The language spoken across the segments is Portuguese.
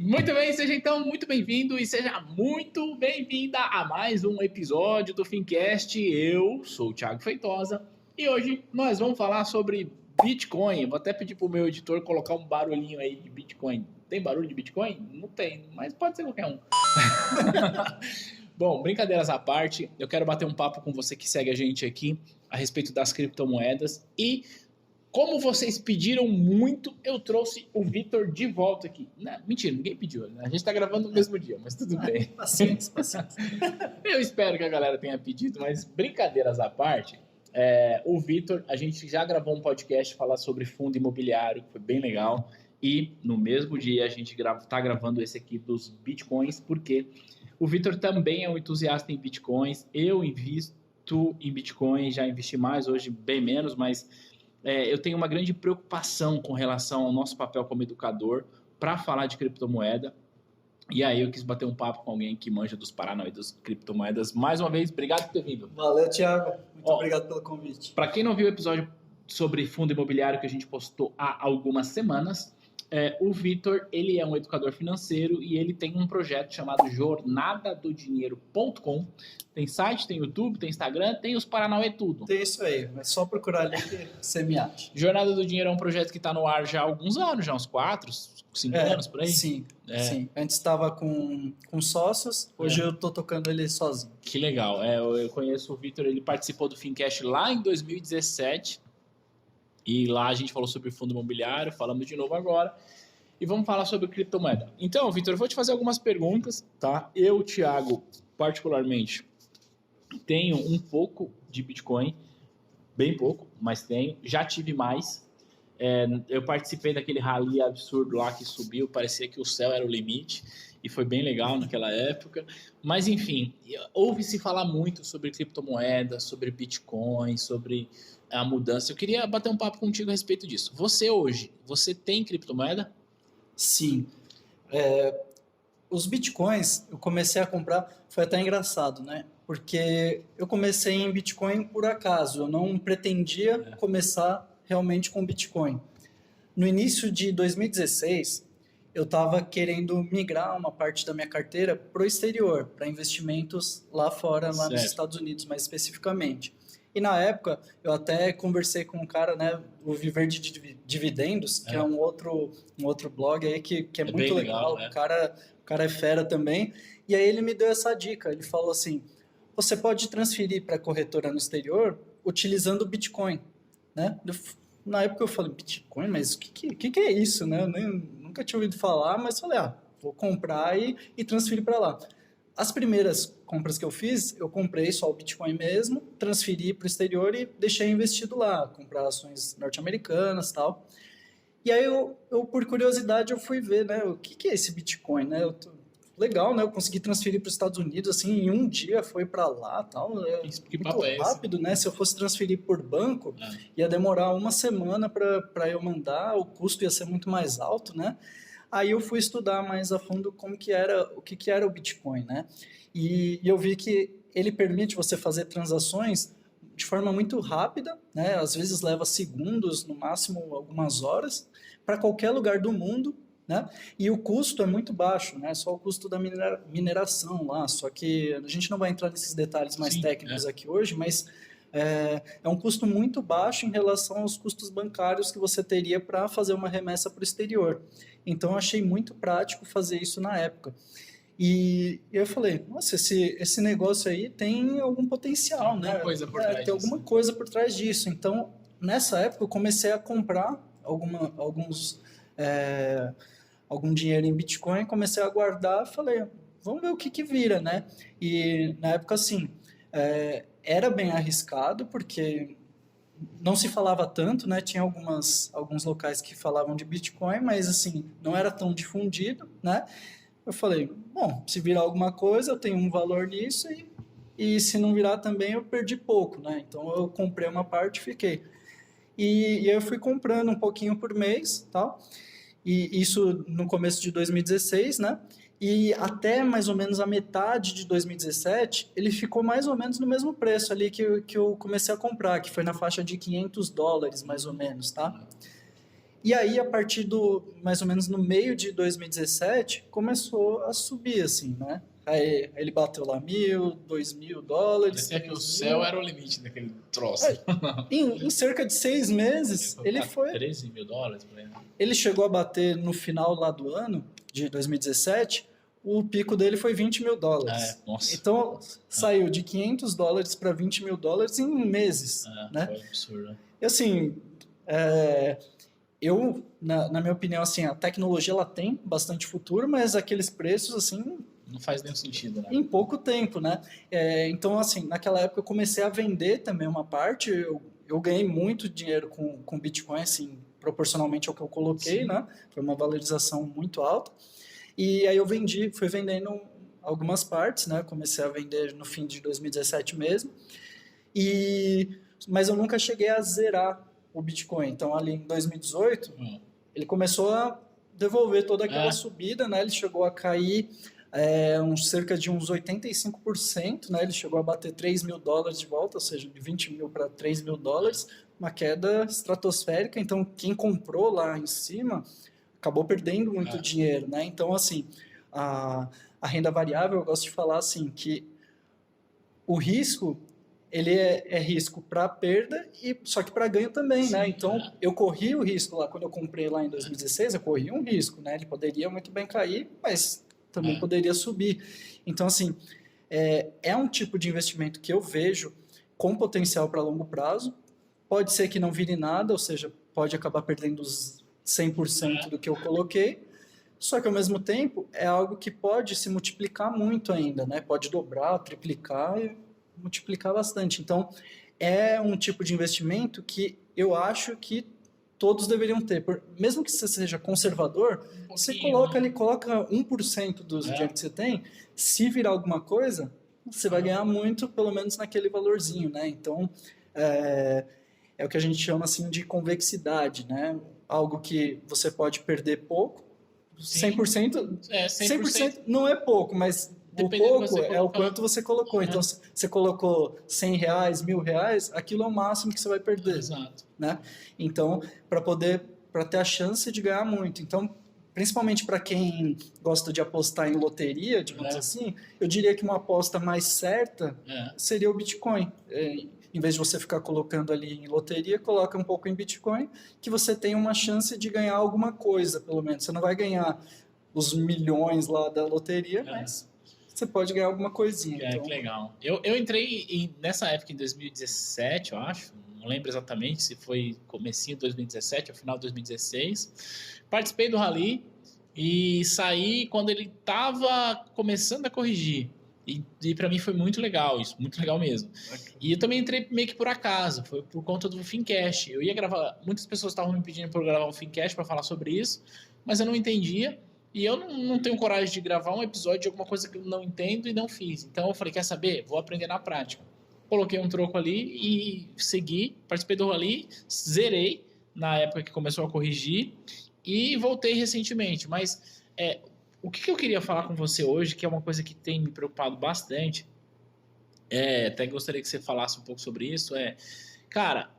Muito bem, seja então muito bem-vindo e seja muito bem-vinda a mais um episódio do Fincast. Eu sou o Thiago Feitosa e hoje nós vamos falar sobre Bitcoin. Vou até pedir para o meu editor colocar um barulhinho aí de Bitcoin. Tem barulho de Bitcoin? Não tem, mas pode ser qualquer um. Bom, brincadeiras à parte, eu quero bater um papo com você que segue a gente aqui a respeito das criptomoedas e como vocês pediram muito, eu trouxe o Vitor de volta aqui. Não, mentira, ninguém pediu, né? A gente tá gravando no mesmo dia, mas tudo bem. Paciência. Eu espero que a galera tenha pedido, mas brincadeiras à parte, o Vitor, a gente já gravou um podcast falar sobre fundo imobiliário, foi bem legal. E no mesmo dia a gente tá gravando esse aqui dos Bitcoins, porque o Vitor também é um entusiasta em Bitcoins. Eu invisto em Bitcoin, já investi mais, hoje bem menos, mas eu tenho uma grande preocupação com relação ao nosso papel como educador para falar de criptomoeda. E aí eu quis bater um papo com alguém que manja dos Paranauê das criptomoedas. Mais uma vez, obrigado por ter vindo. Valeu, Thiago. Muito obrigado pelo convite. Para quem não viu o episódio sobre fundo imobiliário que a gente postou há algumas semanas, o Vitor, ele é um educador financeiro e ele tem um projeto chamado jornadadodinheiro.com. Tem site, tem YouTube, tem Instagram, tem os Paranauê tudo. Tem isso aí, é só procurar ali que você me acha. Jornada do Dinheiro é um projeto que está no ar já há alguns anos, já uns 4, 5 anos por aí? Sim. Antes estava com sócios, hoje eu estou tocando ele sozinho. Que legal. Eu conheço o Vitor, ele participou do Fincast lá em 2017. E lá a gente falou sobre fundo imobiliário, falamos de novo agora. E vamos falar sobre criptomoeda. Então, Vitor, eu vou te fazer algumas perguntas, tá? Eu, Thiago, particularmente, tenho um pouco de Bitcoin, bem pouco, mas tenho. Já tive mais. Eu participei daquele rally absurdo lá que subiu, parecia que o céu era o limite. E foi bem legal naquela época. Mas, enfim, ouve-se falar muito sobre criptomoedas, sobre Bitcoin, sobre a mudança. Eu queria bater um papo contigo a respeito disso. Você hoje, você tem criptomoeda? Sim. Os Bitcoins, eu comecei a comprar, foi até engraçado, né? Porque eu comecei em Bitcoin por acaso, eu não pretendia começar realmente com Bitcoin. No início de 2016, eu estava querendo migrar uma parte da minha carteira para o exterior, para investimentos lá fora, lá nos Estados Unidos mais especificamente. E na época, eu até conversei com um cara, né, o Viver de Dividendos, que é um outro blog aí que é muito legal. O cara é fera também. E aí ele me deu essa dica. Ele falou assim, você pode transferir para a corretora no exterior utilizando Bitcoin, né? Na época eu falei, Bitcoin? Mas o que é isso, né? Eu nunca tinha ouvido falar, mas falei, vou comprar e transferir para lá. As primeiras compras que eu fiz, eu comprei só o Bitcoin mesmo, transferi para o exterior e deixei investido lá, comprar ações norte-americanas e tal. E aí, eu, por curiosidade, eu fui ver, né, o que é esse Bitcoin, né? Legal, né? Eu consegui transferir para os Estados Unidos, assim, em um dia foi para lá tal. Muito rápido, né? Se eu fosse transferir por banco, ia demorar uma semana para eu mandar, o custo ia ser muito mais alto, né? Aí eu fui estudar mais a fundo o que era o Bitcoin, né? E eu vi que ele permite você fazer transações de forma muito rápida, né? Às vezes leva segundos, no máximo algumas horas, para qualquer lugar do mundo, né? E o custo é muito baixo, né? Só o custo da mineração lá. Só que a gente não vai entrar nesses detalhes mais técnicos aqui hoje, mas é um custo muito baixo em relação aos custos bancários que você teria para fazer uma remessa para o exterior. Então, eu achei muito prático fazer isso na época. E eu falei, nossa, esse negócio aí tem algum potencial, né? Tem alguma coisa por trás disso. Então, nessa época, eu comecei a comprar algum dinheiro em Bitcoin, comecei a guardar, falei, vamos ver o que vira, né? E na época, assim, era bem arriscado, porque não se falava tanto, né? Tinha alguns locais que falavam de Bitcoin, mas assim, não era tão difundido, né? Eu falei, bom, se virar alguma coisa, eu tenho um valor nisso e se não virar também, eu perdi pouco, né? Então, eu comprei uma parte e fiquei. E eu fui comprando um pouquinho por mês, tal. E isso no começo de 2016, né? E até mais ou menos a metade de 2017, ele ficou mais ou menos no mesmo preço ali que eu comecei a comprar, que foi na faixa de $500, mais ou menos, tá? E aí, a partir mais ou menos no meio de 2017, começou a subir, assim, né? Aí ele bateu lá $1.000, $2.000. Parecia que o céu era o limite daquele troço. Em cerca de 6 meses, ele foi... $13 mil, por exemplo. Ele chegou a bater no final lá do ano, de 2017, o pico dele foi $20 mil. Nossa. Então, saiu de $500 para $20 mil em meses, né? Foi absurdo. E assim, na minha opinião, assim, a tecnologia ela tem bastante futuro, mas aqueles preços, assim... Não faz nenhum sentido, né? Em pouco tempo, né? Então, assim, naquela época eu comecei a vender também uma parte, eu ganhei muito dinheiro com Bitcoin, assim, proporcionalmente ao que eu coloquei, Sim. né? Foi uma valorização muito alta. E aí eu fui vendendo algumas partes, né? Comecei a vender no fim de 2017 mesmo. Mas eu nunca cheguei a zerar o Bitcoin. Então, ali em 2018, ele começou a devolver toda aquela subida, né? Ele chegou a cair cerca de uns 85%, né? Ele chegou a bater $3 mil de volta, ou seja, de 20 mil para $3 mil, uma queda estratosférica. Então, quem comprou lá em cima acabou perdendo muito dinheiro, né? Então, assim, a renda variável, eu gosto de falar assim, que o risco, ele é risco para perda, só que para ganho também, né? Então, eu corri o risco lá, quando eu comprei lá em 2016, eu corri um risco, né? Ele poderia muito bem cair, mas também poderia subir. Então, assim, é um tipo de investimento que eu vejo com potencial para longo prazo. Pode ser que não vire nada, ou seja, pode acabar perdendo os 100% do que eu coloquei, só que ao mesmo tempo é algo que pode se multiplicar muito ainda, né? Pode dobrar, triplicar e multiplicar bastante. Então, é um tipo de investimento que eu acho que todos deveriam ter. Mesmo que você seja conservador, você coloca 1% do dinheiro que você tem, se virar alguma coisa, você vai ganhar muito, pelo menos naquele valorzinho, né? Então, é o que a gente chama assim de convexidade, né? Algo que você pode perder pouco, 100%, 100% não é pouco, mas dependendo o pouco é o quanto você colocou. Então, se você colocou R$100, R$1.000, aquilo é o máximo que você vai perder. Exato. Né? Então, para ter a chance de ganhar muito. Então, principalmente para quem gosta de apostar em loteria, digamos assim, eu diria que uma aposta mais certa seria o Bitcoin. Em vez de você ficar colocando ali em loteria, coloca um pouco em Bitcoin, que você tem uma chance de ganhar alguma coisa, pelo menos. Você não vai ganhar os milhões lá da loteria, mas você pode ganhar alguma coisinha. Então... Que legal. Eu entrei nessa época em 2017, eu acho, não lembro exatamente se foi comecinho de 2017 ou final de 2016. Participei do Rally e saí quando ele estava começando a corrigir. E para mim foi muito legal isso, muito legal mesmo. E eu também entrei meio que por acaso, foi por conta do Fincast. Eu ia gravar, muitas pessoas estavam me pedindo para eu gravar um Fincast para falar sobre isso, mas eu não entendia. E eu não tenho coragem de gravar um episódio de alguma coisa que eu não entendo e não fiz. Então eu falei, quer saber? Vou aprender na prática. Coloquei um troco ali e segui, participei do Rally, zerei na época que começou a corrigir e voltei recentemente. Mas o que eu queria falar com você hoje, que é uma coisa que tem me preocupado bastante, até gostaria que você falasse um pouco sobre isso, cara,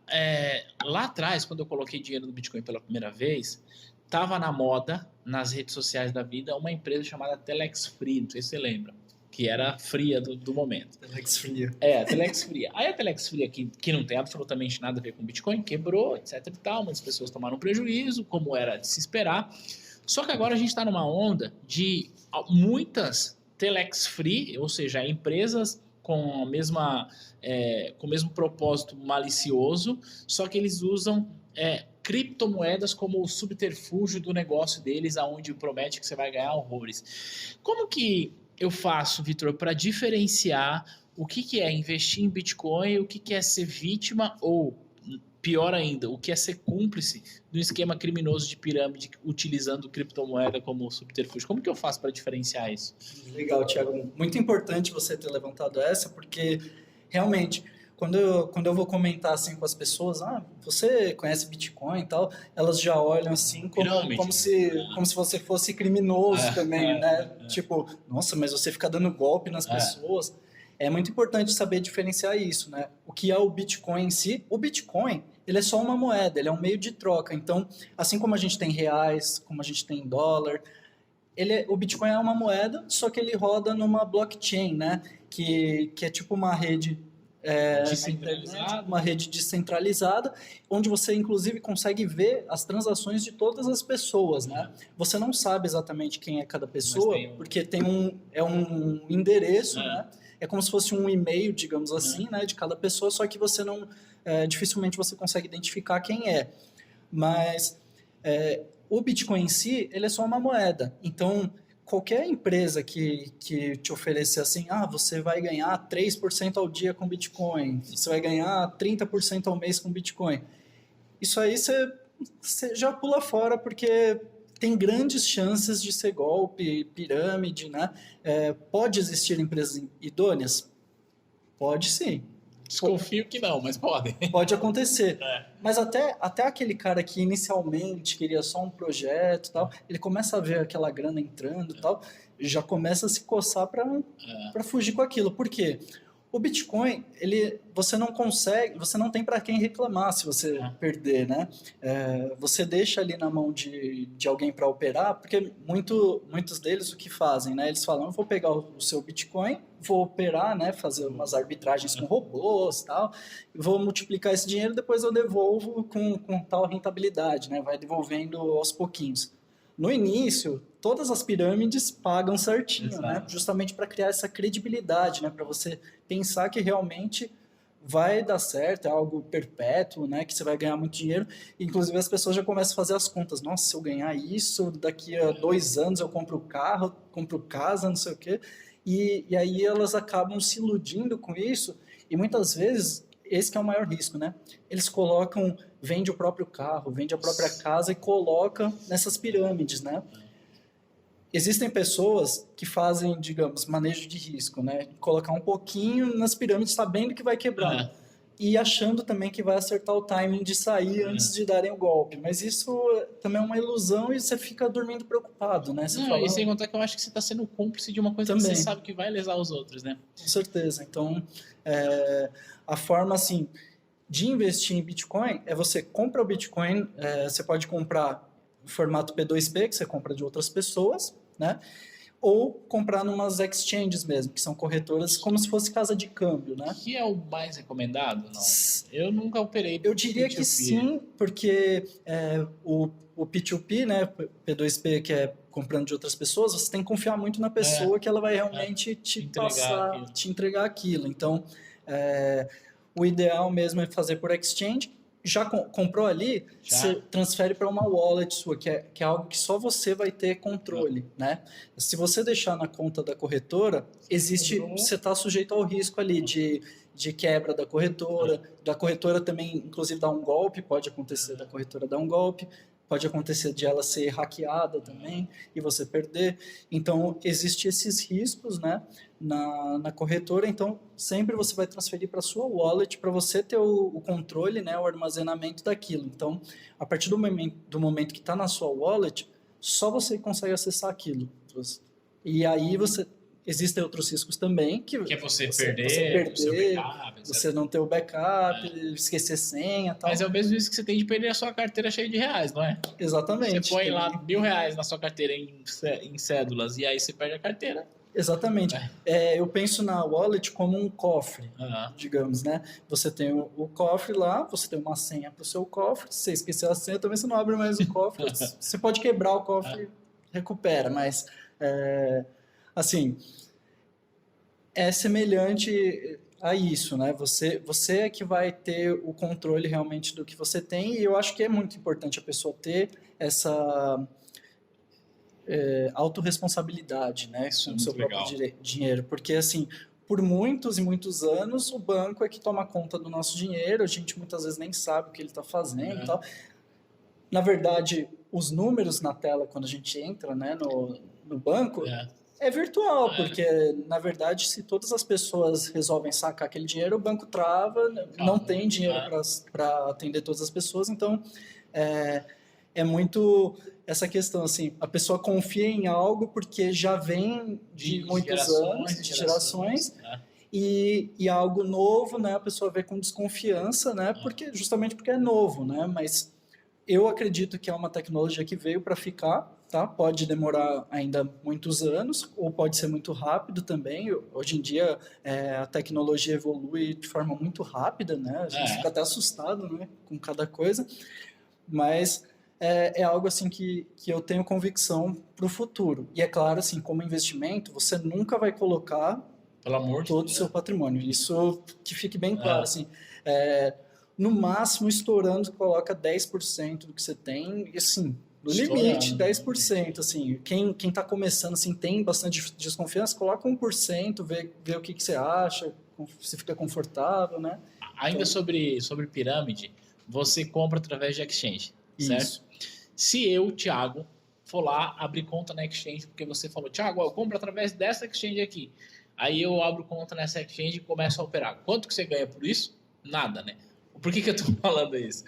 lá atrás, quando eu coloquei dinheiro no Bitcoin pela primeira vez, estava na moda, nas redes sociais da vida, uma empresa chamada Telex Free, não sei se você lembra, que era fria do momento. Telex Fria. A Telex Fria. Aí a Telex Fria, que não tem absolutamente nada a ver com Bitcoin, quebrou, etc e tal, muitas pessoas tomaram prejuízo, como era de se esperar. Só que agora a gente está numa onda de muitas Telex Free, ou seja, empresas com o mesmo propósito malicioso, só que eles usam criptomoedas como o subterfúgio do negócio deles, aonde promete que você vai ganhar horrores. Como que eu faço, Vitor, para diferenciar o que é investir em Bitcoin, o que é ser vítima ou, pior ainda, o que é ser cúmplice de um esquema criminoso de pirâmide utilizando criptomoeda como subterfúgio? Como que eu faço para diferenciar isso? Legal, Thiago. Muito importante você ter levantado essa, porque realmente, quando eu vou comentar assim com as pessoas, você conhece Bitcoin e tal, elas já olham assim como se você fosse criminoso também, né? Tipo, nossa, mas você fica dando golpe nas pessoas. é muito importante saber diferenciar isso, né? O que é o Bitcoin em si? O Bitcoin, ele é só uma moeda, ele é um meio de troca. Então, assim como a gente tem reais, como a gente tem dólar, o Bitcoin é uma moeda, só que ele roda numa blockchain, né? Que é tipo uma rede Descentralizado. uma rede descentralizada, onde você inclusive consegue ver as transações de todas as pessoas, né? Você não sabe exatamente quem é cada pessoa, porque é um endereço, né? É como se fosse um e-mail, digamos assim, né? De cada pessoa, só que você não dificilmente você consegue identificar quem é. Mas o Bitcoin em si, ele é só uma moeda. Então, qualquer empresa que te oferecer assim, você vai ganhar 3% ao dia com Bitcoin, você vai ganhar 30% ao mês com Bitcoin. Isso aí você já pula fora, porque tem grandes chances de ser golpe, pirâmide, né? Pode existir empresas idôneas? Pode sim. Desconfio que não, mas pode. Pode acontecer. Mas até aquele cara que inicialmente queria só um projeto e tal, ele começa a ver aquela grana entrando e tal, já começa a se coçar para fugir com aquilo. Por quê? O Bitcoin, você não tem para quem reclamar se você perder, né? Você deixa ali na mão de alguém para operar, porque muitos deles o que fazem, né? Eles falam, eu vou pegar o seu Bitcoin, vou operar, né? Fazer umas arbitragens com robôs e tal, vou multiplicar esse dinheiro, depois eu devolvo com tal rentabilidade, né? Vai devolvendo aos pouquinhos. No início, todas as pirâmides pagam certinho, né? Justamente para criar essa credibilidade, né? Para você pensar que realmente vai dar certo, é algo perpétuo, né? Que você vai ganhar muito dinheiro. Inclusive, as pessoas já começam a fazer as contas. Nossa, se eu ganhar isso, daqui a 2 anos eu compro carro, compro casa, não sei o quê. E aí elas acabam se iludindo com isso. E muitas vezes, esse que é o maior risco, né? Eles vende o próprio carro, vende a própria casa e coloca nessas pirâmides, né? Existem pessoas que fazem, digamos, manejo de risco, né? Colocar um pouquinho nas pirâmides sabendo que vai quebrar. E achando também que vai acertar o timing de sair antes de darem o golpe. Mas isso também é uma ilusão e você fica dormindo preocupado, né? E sem contar que eu acho que você está sendo cúmplice de uma coisa também, que você sabe que vai lesar os outros, né? Com certeza. Então, a forma, assim, de investir em Bitcoin é você compra o Bitcoin, você pode comprar no formato P2P, que você compra de outras pessoas, né? Ou comprar numas exchanges mesmo, que são corretoras, como se fosse casa de câmbio, né? Que é o mais recomendado? Não. Eu nunca operei. Eu diria que sim, porque o P2P, né, P2P, que é comprando de outras pessoas, você tem que confiar muito na pessoa que ela vai realmente te entregar aquilo. Então, o ideal mesmo é fazer por exchange. Já comprou ali, você transfere para uma wallet sua, que é algo que só você vai ter controle, né? Se você deixar na conta da corretora, você está sujeito ao risco ali de quebra da corretora também, inclusive, dar um golpe, pode acontecer da corretora dar um golpe, pode acontecer de ela ser hackeada também e você perder. Então, existem esses riscos, né, na corretora. Então, sempre você vai transferir para a sua wallet para você ter o controle, né, o armazenamento daquilo. Então, a partir do momento que está na sua wallet, só você consegue acessar aquilo. E aí existem outros riscos também, que é você perder o seu backup, você não ter o backup, esquecer senha e tal. Mas é o mesmo risco que você tem de perder a sua carteira cheia de reais, não é? Exatamente. Você põe lá R$1.000 na sua carteira em cédulas e aí você perde a carteira. Exatamente. Eu penso na wallet como um cofre, digamos, né? Você tem o cofre lá, você tem uma senha para o seu cofre, se você esquecer a senha, também você não abre mais o cofre. Você pode quebrar o cofre, recupera, mas... assim, é semelhante a isso, né? Você é que vai ter o controle realmente do que você tem, e eu acho que é muito importante a pessoa ter essa autorresponsabilidade, né? Com o seu próprio dinheiro, porque assim, por muitos e muitos anos, o banco é que toma conta do nosso dinheiro, a gente muitas vezes nem sabe o que ele está fazendo e tal. Na verdade, os números na tela, quando a gente entra, né, no banco, é virtual, porque, na verdade, se todas as pessoas resolvem sacar aquele dinheiro, o banco trava, não tem dinheiro para atender todas as pessoas, então é muito essa questão, assim, a pessoa confia em algo porque já vem de muitos anos, de gerações, e algo novo, né, a pessoa vê com desconfiança, né, justamente porque é novo, né, mas eu acredito que é uma tecnologia que veio para ficar, tá? Pode demorar ainda muitos anos, ou pode ser muito rápido também. Hoje em dia, a tecnologia evolui de forma muito rápida, né? A gente fica até assustado, né, com cada coisa, mas é algo assim que eu tenho convicção para o futuro. E é claro, assim, como investimento, você nunca vai colocar pelo amor de todo o Deus. seu patrimônio. Isso que fique bem claro, assim. No máximo, estourando, coloca 10% do que você tem, e assim, no limite, 10%, assim, quem está começando, assim, tem bastante desconfiança, coloca 1%, vê o que você acha, se fica confortável, né? Ainda então, sobre pirâmide, você compra através de exchange, certo? Isso. Se eu, Thiago, for lá abrir conta na exchange, porque você falou, Thiago, eu compro através dessa exchange aqui, aí eu abro conta nessa exchange e começo a operar. Quanto que você ganha por isso? Nada, né? Por que eu tô falando isso?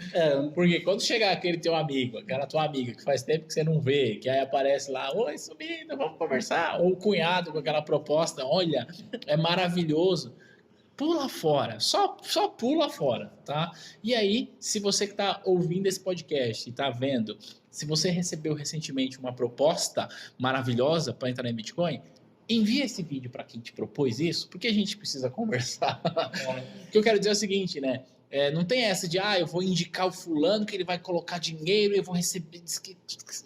Porque quando chegar aquele teu amigo, aquela tua amiga que faz tempo que você não vê, que aí aparece lá, oi, subindo, vamos conversar, ou o cunhado com aquela proposta, olha, é maravilhoso, pula fora, só pula fora, tá? E aí, se você que tá ouvindo esse podcast e tá vendo, se você recebeu recentemente uma proposta maravilhosa para entrar em Bitcoin, envia esse vídeo para quem te propôs isso, porque a gente precisa conversar. O que eu quero dizer é o seguinte, né? Não tem essa de, eu vou indicar o fulano que ele vai colocar dinheiro e eu vou receber...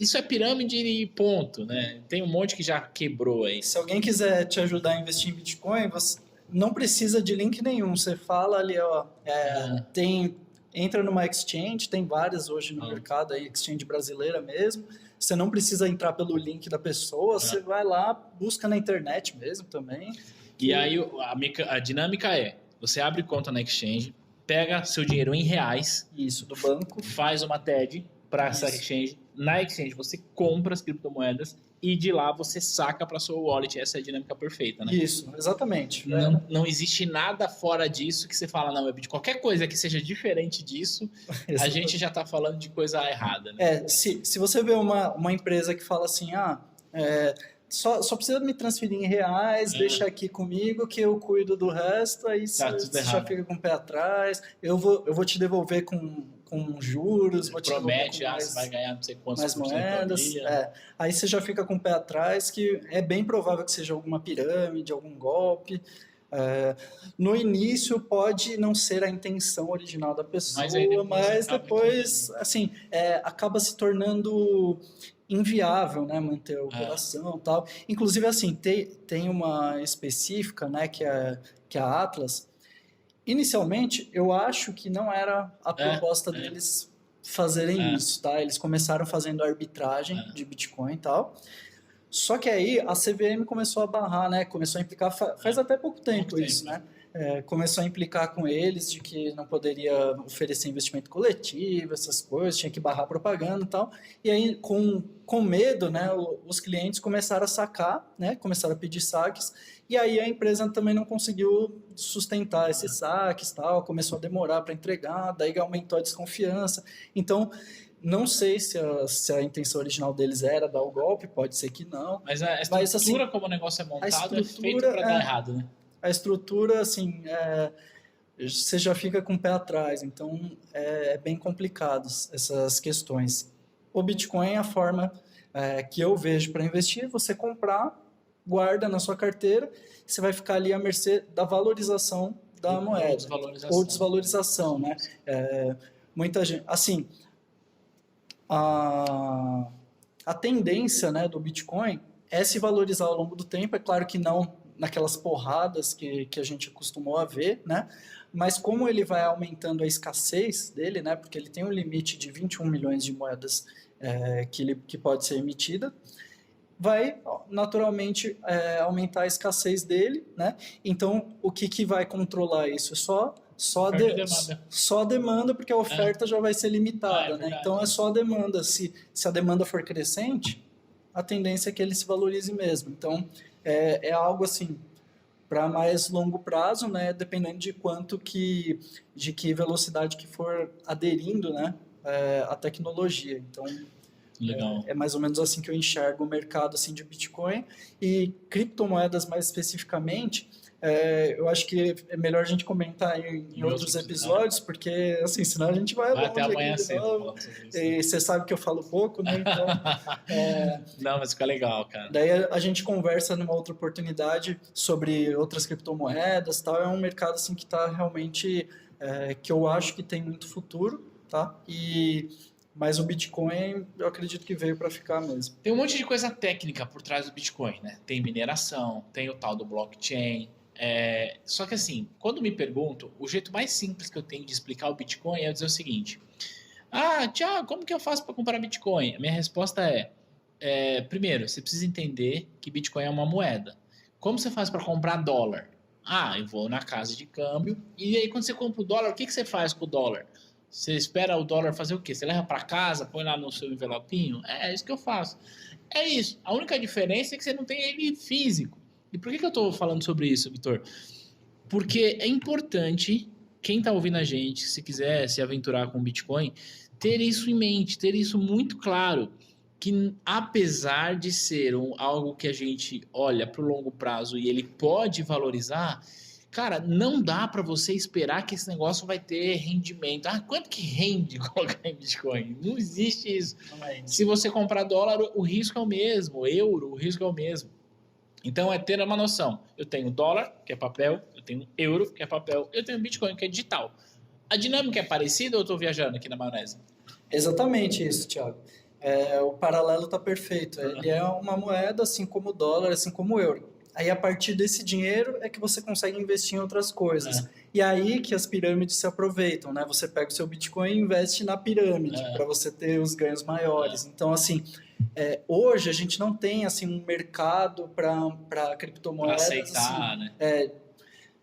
Isso é pirâmide e ponto, né? Tem um monte que já quebrou aí. Se alguém quiser te ajudar a investir em Bitcoin, você não precisa de link nenhum. Você fala ali, entra numa exchange, tem várias hoje no mercado, aí, exchange brasileira mesmo. Você não precisa entrar pelo link da pessoa, você vai lá, busca na internet mesmo também. E aí a dinâmica você abre conta na exchange, pega seu dinheiro em reais. Isso, do banco. Faz uma TED para essa exchange. Na exchange você compra as criptomoedas e de lá você saca para sua wallet. Essa é a dinâmica perfeita, né? Isso, exatamente. Não existe nada fora disso que você fala, não, qualquer coisa que seja diferente disso, a gente já está falando de coisa errada, né? Se você vê uma empresa que fala assim, só precisa me transferir em reais, deixa aqui comigo que eu cuido do resto, aí você já fica com o pé atrás, eu vou te devolver com juros, vou te promete, você vai ganhar não sei quantos mais moedas, aí você já fica com o pé atrás, que é bem provável que seja alguma pirâmide, algum golpe. No início pode não ser a intenção original da pessoa, mas depois assim, acaba se tornando inviável, né, manter a operação e tal. Inclusive, assim, tem uma específica, né, que é a Atlas. Inicialmente, eu acho que não era a proposta deles fazerem isso, tá? Eles começaram fazendo arbitragem de Bitcoin e tal. Só que aí a CVM começou a barrar, né? Começou a implicar, faz até pouco tempo isso, né? Começou a implicar com eles de que não poderia oferecer investimento coletivo, essas coisas, tinha que barrar propaganda e tal. E aí, com medo, né, os clientes começaram a sacar, né, começaram a pedir saques, e aí a empresa também não conseguiu sustentar esses saques, tal, começou a demorar para entregar, daí aumentou a desconfiança. Então, não sei se a intenção original deles era dar o golpe, pode ser que não. Mas a estrutura, assim, como o negócio é montado, é feito para dar errado, né? A estrutura, assim, você já fica com o pé atrás, então é bem complicado essas questões. O Bitcoin é a forma que eu vejo para investir, você comprar, guarda na sua carteira, você vai ficar ali à mercê da valorização da moeda. Ou desvalorização, né? Muita gente, assim, a tendência, né, do Bitcoin é se valorizar ao longo do tempo, é claro que não naquelas porradas que a gente acostumou a ver, né? Mas como ele vai aumentando a escassez dele, né? Porque ele tem um limite de 21 milhões de moedas que pode ser emitida, vai naturalmente aumentar a escassez dele, né? Então, o que vai controlar isso? Só a demanda, porque a oferta já vai ser limitada, né? Então, é só a demanda. Se a demanda for crescente, a tendência é que ele se valorize mesmo. Então, é algo assim para mais longo prazo, né? Dependendo de de que velocidade que for aderindo, né? A tecnologia. Então, legal. É mais ou menos assim que eu enxergo o mercado assim de Bitcoin e criptomoedas mais especificamente. eu acho que é melhor a gente comentar em outros episódios, porque, assim, senão a gente vai longe até amanhã aqui de novo. E você sabe que eu falo pouco, né? Então, não, mas fica legal, cara. Daí a gente conversa numa outra oportunidade sobre outras criptomoedas e tal. É um mercado, assim, que está realmente... que eu acho que tem muito futuro, tá? Mas o Bitcoin, eu acredito que veio para ficar mesmo. Tem um monte de coisa técnica por trás do Bitcoin, né? Tem mineração, tem o tal do blockchain. Só que assim, quando me perguntam, o jeito mais simples que eu tenho de explicar o Bitcoin é dizer o seguinte: Thiago, como que eu faço para comprar Bitcoin? A minha resposta primeiro, você precisa entender que Bitcoin é uma moeda. Como você faz para comprar dólar? Eu vou na casa de câmbio, e aí quando você compra o dólar, o que você faz com o dólar? Você espera o dólar fazer o quê? Você leva para casa, põe lá no seu envelopinho? É isso que eu faço. É isso. A única diferença é que você não tem ele físico. E por que eu estou falando sobre isso, Vitor? Porque é importante, quem está ouvindo a gente, se quiser se aventurar com o Bitcoin, ter isso em mente, ter isso muito claro, que apesar de ser algo que a gente olha para o longo prazo e ele pode valorizar, cara, não dá para você esperar que esse negócio vai ter rendimento. Quanto que rende colocar em Bitcoin? Não existe isso. Se você comprar dólar, o risco é o mesmo. Euro, o risco é o mesmo. Então, é ter uma noção. Eu tenho dólar, que é papel. Eu tenho euro, que é papel. Eu tenho Bitcoin, que é digital. A dinâmica é parecida ou eu estou viajando aqui na maionese? Exatamente isso, Thiago. O paralelo está perfeito. Ele é uma moeda, assim como o dólar, assim como o euro. Aí, a partir desse dinheiro, é que você consegue investir em outras coisas. E aí que as pirâmides se aproveitam, né? Você pega o seu Bitcoin e investe na pirâmide para você ter os ganhos maiores. Então, assim, hoje a gente não tem assim um mercado para criptomoedas. Para aceitar, assim, né?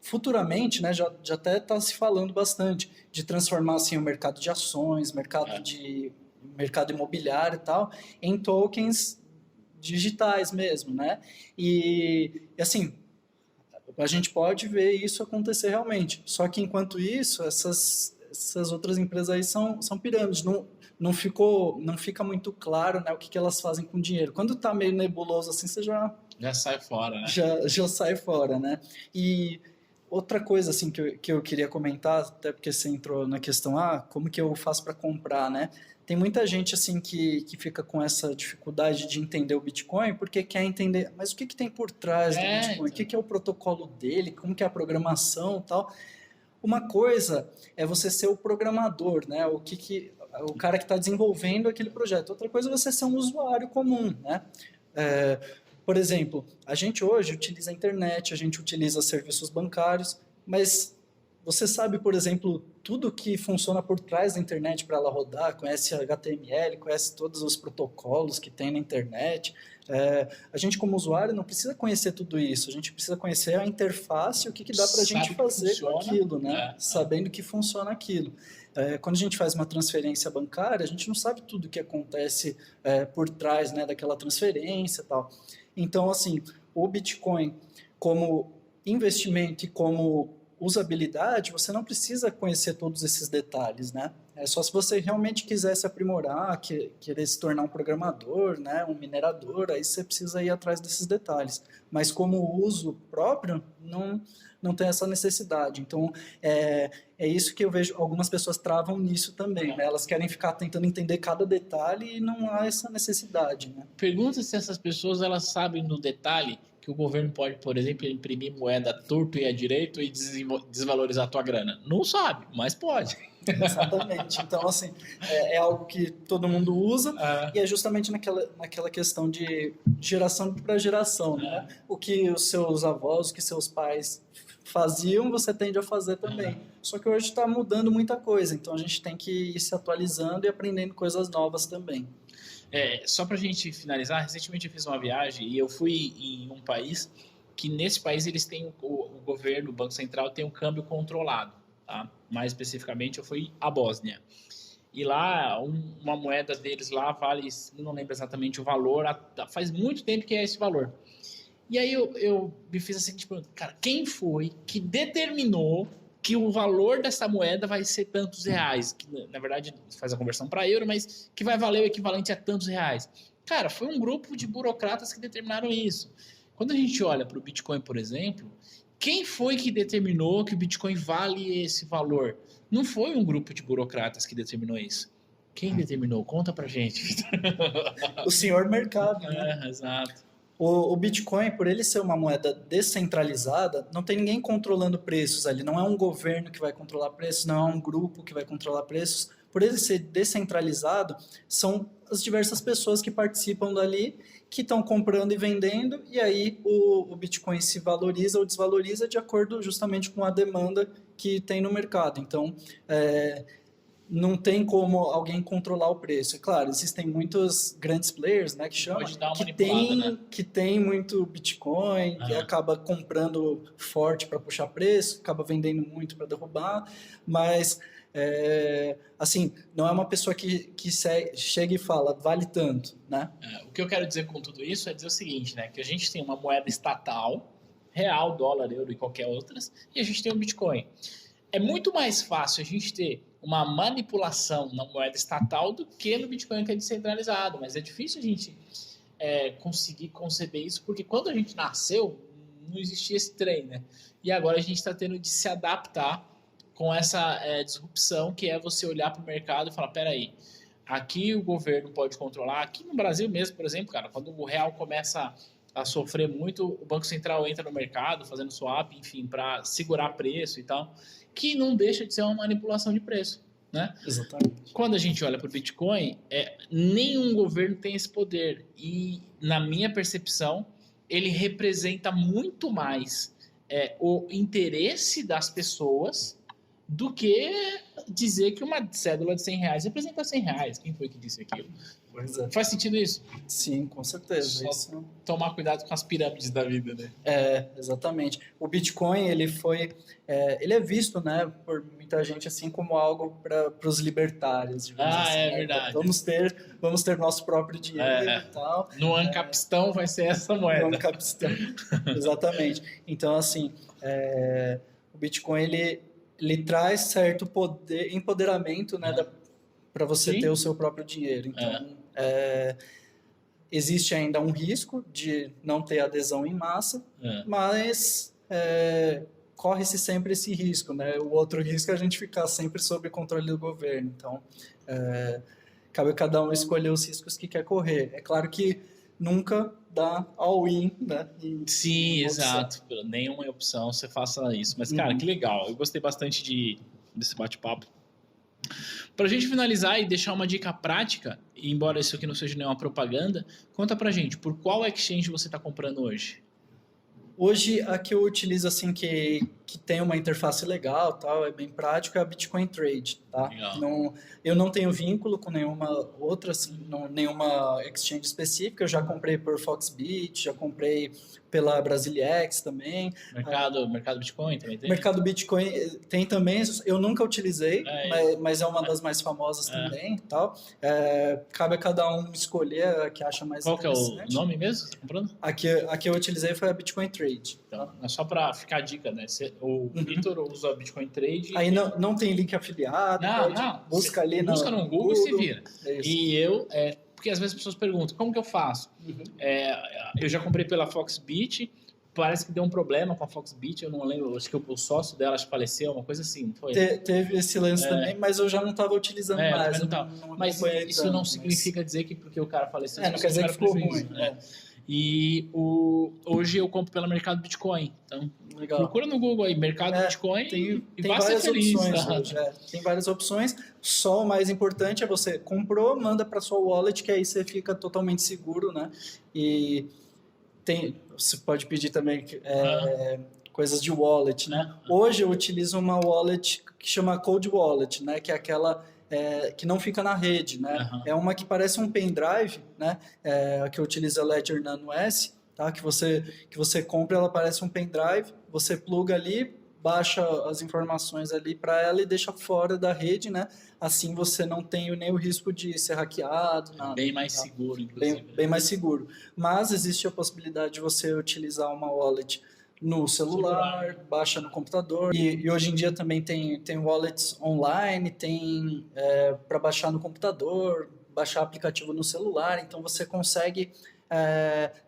Futuramente, né, já até está se falando bastante de transformar assim, o mercado de ações, mercado imobiliário e tal, em tokens digitais mesmo, né? E assim, a gente pode ver isso acontecer realmente. Só que enquanto isso, essas outras empresas aí são pirâmides. Não fica muito claro, né, o que elas fazem com o dinheiro. Quando está meio nebuloso assim, você já sai fora, né? Já sai fora, né? E outra coisa assim que eu queria comentar, até porque você entrou na questão, como que eu faço para comprar, né? Tem muita gente assim que fica com essa dificuldade de entender o Bitcoin porque quer entender, mas o que tem por trás do Bitcoin? Então. O que é o protocolo dele? Como que é a programação e tal? Uma coisa é você ser o programador, né? O cara que está desenvolvendo aquele projeto. Outra coisa é você ser um usuário comum, né? Por exemplo, a gente hoje utiliza a internet, a gente utiliza serviços bancários, mas você sabe, por exemplo, tudo que funciona por trás da internet para ela rodar, conhece HTML, conhece todos os protocolos que tem na internet. A gente, como usuário, não precisa conhecer tudo isso, a gente precisa conhecer a interface, o que dá para a gente fazer com aquilo, né? Sabendo que funciona aquilo. Quando a gente faz uma transferência bancária, a gente não sabe tudo o que acontece por trás, né, daquela transferência e tal. Então, assim, o Bitcoin como investimento e como usabilidade, você não precisa conhecer todos esses detalhes, né? É só se você realmente quiser se aprimorar, querer se tornar um programador, né, um minerador, aí você precisa ir atrás desses detalhes. Mas como uso próprio, não tem essa necessidade. Então, é isso que eu vejo, algumas pessoas travam nisso também, né? Elas querem ficar tentando entender cada detalhe e não há essa necessidade, né? Pergunta se essas pessoas, elas sabem no detalhe que o governo pode, por exemplo, imprimir moeda torto e à direito e desvalorizar a tua grana. Não sabe, mas pode. Exatamente. Então, assim, é algo que todo mundo usa e é justamente naquela questão de geração para geração, né? O que os seus avós, o que seus pais faziam, você tende a fazer também. Só que hoje está mudando muita coisa, então a gente tem que ir se atualizando e aprendendo coisas novas também. Só para a gente finalizar, recentemente eu fiz uma viagem e eu fui em um país que nesse país eles têm o governo, o Banco Central tem um câmbio controlado, tá? Mais especificamente eu fui à Bósnia. E lá, uma moeda deles lá vale, não lembro exatamente o valor, faz muito tempo que é esse valor. E aí eu me fiz a seguinte pergunta, cara, quem foi que determinou que o valor dessa moeda vai ser tantos reais? Que, na verdade, faz a conversão para euro, mas que vai valer o equivalente a tantos reais. Cara, foi um grupo de burocratas que determinaram isso. Quando a gente olha para o Bitcoin, por exemplo, Quem foi que determinou que o Bitcoin vale esse valor? Não foi um grupo de burocratas que determinou isso. Quem determinou? Conta pra gente, Vitor. O senhor mercado, né? Exato. O Bitcoin, por ele ser uma moeda descentralizada, não tem ninguém controlando preços ali. Não é um governo que vai controlar preços, não é um grupo que vai controlar preços. Por ele ser descentralizado, são as diversas pessoas que participam dali, que estão comprando e vendendo, e aí o Bitcoin se valoriza ou desvaloriza de acordo justamente com a demanda que tem no mercado. Então, não tem como alguém controlar o preço. É claro, existem muitos grandes players, né, que chamam, Pode dar uma manipulada, né? que tem muito Bitcoin, que acaba comprando forte para puxar preço, acaba vendendo muito para derrubar, mas assim, não é uma pessoa que chega e fala, vale tanto, né? O que eu quero dizer com tudo isso é dizer o seguinte, né, que a gente tem uma moeda estatal, real, dólar, euro e qualquer outras, e a gente tem o Bitcoin. É muito mais fácil a gente ter uma manipulação na moeda estatal do que no Bitcoin, que é descentralizado. Mas é difícil a gente conseguir conceber isso, porque quando a gente nasceu, não existia esse trem, né? E agora a gente está tendo de se adaptar com essa disrupção, que é você olhar para o mercado e falar, peraí, aqui o governo pode controlar. Aqui no Brasil mesmo, por exemplo, cara, quando o real começa a sofrer muito, o Banco Central entra no mercado fazendo swap, enfim, para segurar preço e tal, que não deixa de ser uma manipulação de preço, né? Exatamente. Quando a gente olha para o Bitcoin, nenhum governo tem esse poder e, na minha percepção, ele representa muito mais o interesse das pessoas do que dizer que uma cédula de R$100 representa R$100. Quem foi que disse aquilo? Pois é. Faz sentido isso? Sim, com certeza. Só tomar cuidado com as pirâmides da vida, né? Exatamente. O Bitcoin, ele é visto, né, por muita gente assim como algo para os libertários. Assim, é né? verdade. Vamos ter nosso próprio dinheiro e tal. No Ancapistão vai ser essa moeda. No Ancapistão, exatamente. Então, assim, o Bitcoin, ele traz certo poder, empoderamento, né, para você ter o seu próprio dinheiro. Então, existe ainda um risco de não ter adesão em massa, mas corre-se sempre esse risco, né? O outro risco é a gente ficar sempre sob controle do governo. Então, cabe a cada um escolher os riscos que quer correr. É claro que nunca dá all-in, né? Sim, exato. Nenhuma opção você faça isso. Mas, cara, que legal. Eu gostei bastante desse bate-papo. Para a gente finalizar e deixar uma dica prática, embora isso aqui não seja nenhuma propaganda, conta pra gente, por qual exchange você está comprando hoje? Hoje, a que eu utilizo, assim, que tem uma interface legal, tal, é bem prático, é a Bitcoin Trade, tá? Eu não tenho vínculo com nenhuma outra, assim, nenhuma exchange específica. Eu já comprei por Foxbit, já comprei pela Brasilex também. Mercado Bitcoin também tem? Mercado Bitcoin tem também, eu nunca utilizei, mas é uma das mais famosas também, tal. Cabe a cada um escolher a que acha mais interessante. Qual que é o nome mesmo que você tá comprando? A que eu utilizei foi a Bitcoin Trade. Então, é só para ficar a dica, né? O Vitor usa a Bitcoin Trade. Aí não tem link afiliado. Não. Busca ali busca no Google e se vira. E eu, porque às vezes as pessoas perguntam, como que eu faço? Eu já comprei pela Foxbit, parece que deu um problema com a Foxbit, eu não lembro, acho que o sócio dela faleceu, uma coisa assim, foi? Teve esse lance também, mas eu já não estava utilizando mais. Mas isso não significa dizer que porque o cara faleceu... não quer dizer que ficou ruim. E hoje eu compro pelo mercado Bitcoin. Então, procura no Google aí, mercado Bitcoin tem vá ser feliz. Opções hoje, tem várias opções. Só o mais importante é você comprou, manda para sua wallet, que aí você fica totalmente seguro, né? E você pode pedir também coisas de wallet, né? Hoje eu utilizo uma wallet que chama Cold Wallet, né? Que é aquela... que não fica na rede, né? É uma que parece um pendrive, né? A que eu utilizo a Ledger Nano S, tá? Que você compra, ela parece um pendrive, você pluga ali, baixa as informações ali para ela e deixa fora da rede, né? Assim você não tem nem o risco de ser hackeado, nada. Bem mais seguro, inclusive. Bem mais seguro. Mas existe a possibilidade de você utilizar uma wallet no celular, baixa no computador. E hoje em dia também tem wallets online, tem para baixar no computador, baixar aplicativo no celular. Então você consegue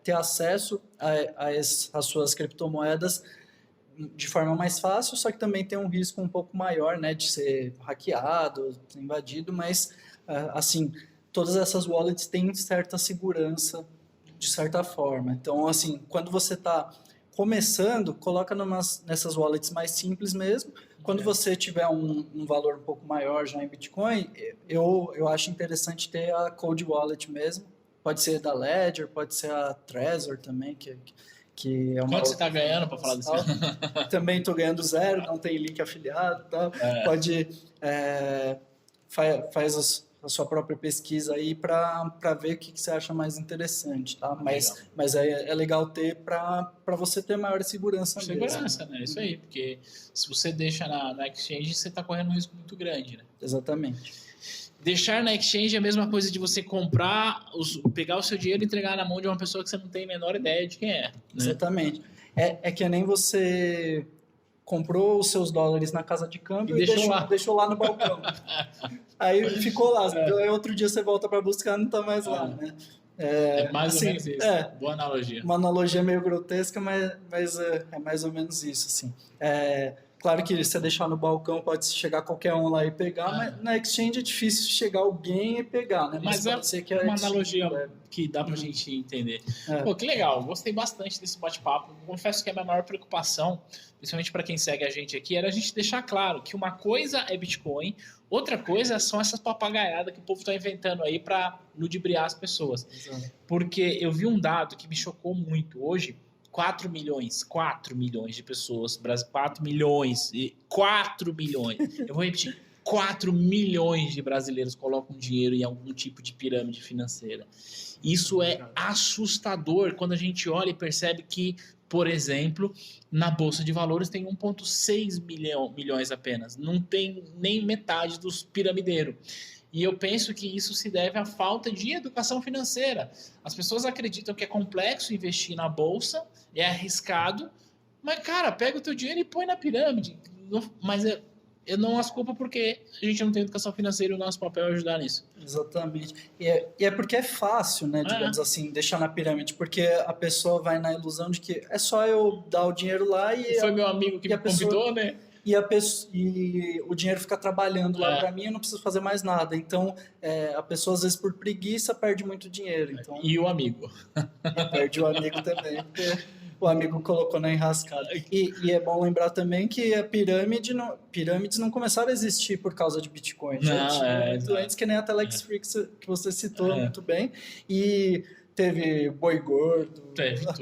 ter acesso às suas criptomoedas de forma mais fácil, só que também tem um risco um pouco maior, né, de ser hackeado, invadido, mas, assim, todas essas wallets têm certa segurança, de certa forma. Então, assim, quando você está começando, coloca nessas wallets mais simples mesmo. Quando você tiver um valor um pouco maior já em Bitcoin, eu acho interessante ter a Cold Wallet mesmo. Pode ser da Ledger, pode ser a Trezor também, que é uma Quanto você está ganhando para falar disso? Também estou ganhando 0, não tem link afiliado e tal. Pode... faz a sua própria pesquisa aí para ver o que você acha mais interessante, tá? Mas é legal ter para você ter maior segurança mesmo. Segurança, né? Isso aí, porque se você deixa na exchange, você está correndo um risco muito grande, né? Exatamente. Deixar na exchange é a mesma coisa de você comprar, pegar o seu dinheiro e entregar na mão de uma pessoa que você não tem a menor ideia de quem é. Né? Exatamente. É que nem você comprou os seus dólares na casa de câmbio e deixou lá no balcão. Aí ficou lá. Aí outro dia você volta para buscar e não está mais lá, né? É mais ou menos isso. Boa analogia. Uma analogia meio grotesca, mas é mais ou menos isso, assim. Claro que você deixar no balcão pode chegar qualquer um lá e pegar, mas na exchange é difícil chegar alguém e pegar, né? Mas pode ser que uma analogia que dá pra gente entender. Pô, que legal, gostei bastante desse bate-papo. Confesso que a minha maior preocupação, principalmente para quem segue a gente aqui, era a gente deixar claro que uma coisa é Bitcoin, outra coisa são essas papagaiadas que o povo tá inventando aí para ludibriar as pessoas. Exato. Porque eu vi um dado que me chocou muito hoje. 4 milhões de pessoas, 4 milhões, eu vou repetir, 4 milhões de brasileiros colocam dinheiro em algum tipo de pirâmide financeira. Isso é assustador quando a gente olha e percebe que, por exemplo, na Bolsa de Valores tem 1,6 milhões apenas, não tem nem metade dos piramideiros. E eu penso que isso se deve à falta de educação financeira. As pessoas acreditam que é complexo investir na bolsa, é arriscado, mas, cara, pega o teu dinheiro e põe na pirâmide. Mas eu não as culpo porque a gente não tem educação financeira e o nosso papel é ajudar nisso. Exatamente. E é porque é fácil, né, digamos assim, deixar na pirâmide, porque a pessoa vai na ilusão de que é só eu dar o dinheiro lá e... Foi meu amigo que me convidou, né? E o dinheiro fica trabalhando lá para mim, eu não preciso fazer mais nada. Então, a pessoa, às vezes, por preguiça, perde muito dinheiro. Então, e o amigo. E perde o amigo também, porque o amigo colocou na enrascada. E é bom lembrar também que a pirâmides não começaram a existir por causa de Bitcoin. Muito antes, que nem a Telex Free que você citou muito bem. E... teve boi gordo,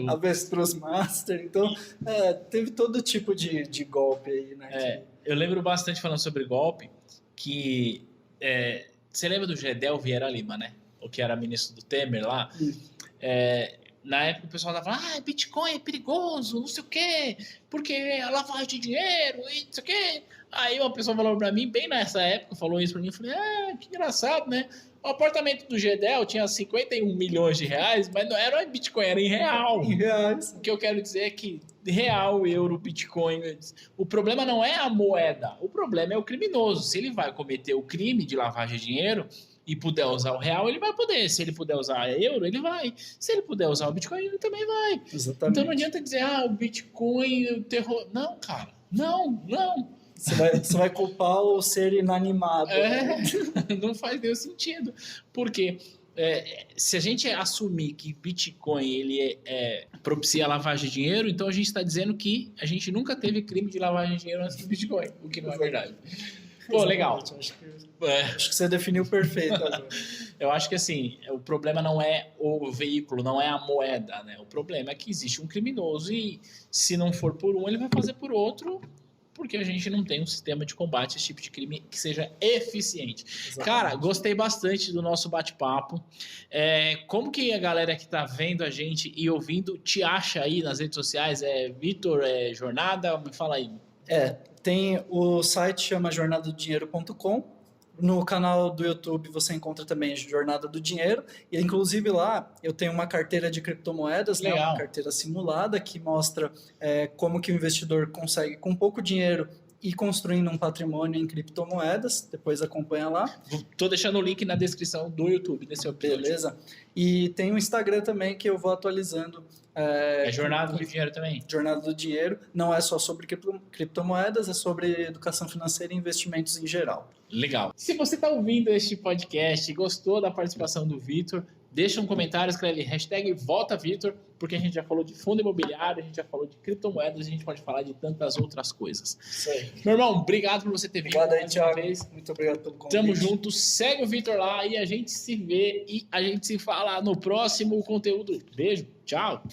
avestruz master, então teve todo tipo de golpe aí, né? Eu lembro bastante, falando sobre golpe, que você lembra do Gedel Vieira Lima, né? O que era ministro do Temer lá? Na época o pessoal tava falando, Bitcoin é perigoso, não sei o quê, porque é lavagem de dinheiro, e não sei o quê. Aí uma pessoa falou pra mim, bem nessa época, falou isso pra mim, eu falei, que engraçado, né? O apartamento do Gedel tinha 51 milhões de reais, mas não era em Bitcoin, era em real. Em reais. O que eu quero dizer é que real, euro, Bitcoin, o problema não é a moeda, o problema é o criminoso. Se ele vai cometer o crime de lavagem de dinheiro e puder usar o real, ele vai poder. Se ele puder usar euro, ele vai. Se ele puder usar o Bitcoin, ele também vai. Exatamente. Então não adianta dizer, o Bitcoin, o terror... Não, cara, não. Você vai culpar o ser inanimado. Não faz nenhum sentido. Porque se a gente assumir que Bitcoin ele propicia a lavagem de dinheiro, então a gente está dizendo que a gente nunca teve crime de lavagem de dinheiro antes do Bitcoin, o que não é verdade. Pô, legal. Acho que você definiu perfeito agora. Eu acho que assim, o problema não é o veículo, não é a moeda, né? O problema é que existe um criminoso e se não for por um, ele vai fazer por outro, porque a gente não tem um sistema de combate a esse tipo de crime que seja eficiente. Exatamente. Cara, gostei bastante do nosso bate-papo. Como que a galera que tá vendo a gente e ouvindo te acha aí nas redes sociais? Vitor, Jornada? Me fala aí. Tem o site, chama jornadadodinheiro.com. No canal do YouTube você encontra também Jornada do Dinheiro. E inclusive lá eu tenho uma carteira de criptomoedas, né, uma carteira simulada que mostra como que o investidor consegue, com pouco dinheiro, ir construindo um patrimônio em criptomoedas. Depois acompanha lá. Tô deixando o link na descrição do YouTube desse episódio. Beleza. E tem o Instagram também que eu vou atualizando É jornada do dinheiro também? Jornada do dinheiro. Não é só sobre criptomoedas, é sobre educação financeira e investimentos em geral. Legal. Se você está ouvindo este podcast e gostou da participação do Vitor, deixa um comentário, escreve #VotaVitor, porque a gente já falou de fundo imobiliário, a gente já falou de criptomoedas, a gente pode falar de tantas outras coisas. Isso aí. Meu irmão, obrigado por você ter vindo. Obrigado aí, Thiago. Muito obrigado pelo convite. Tamo junto, segue o Vitor lá e a gente se vê e a gente se fala no próximo conteúdo. Beijo, tchau.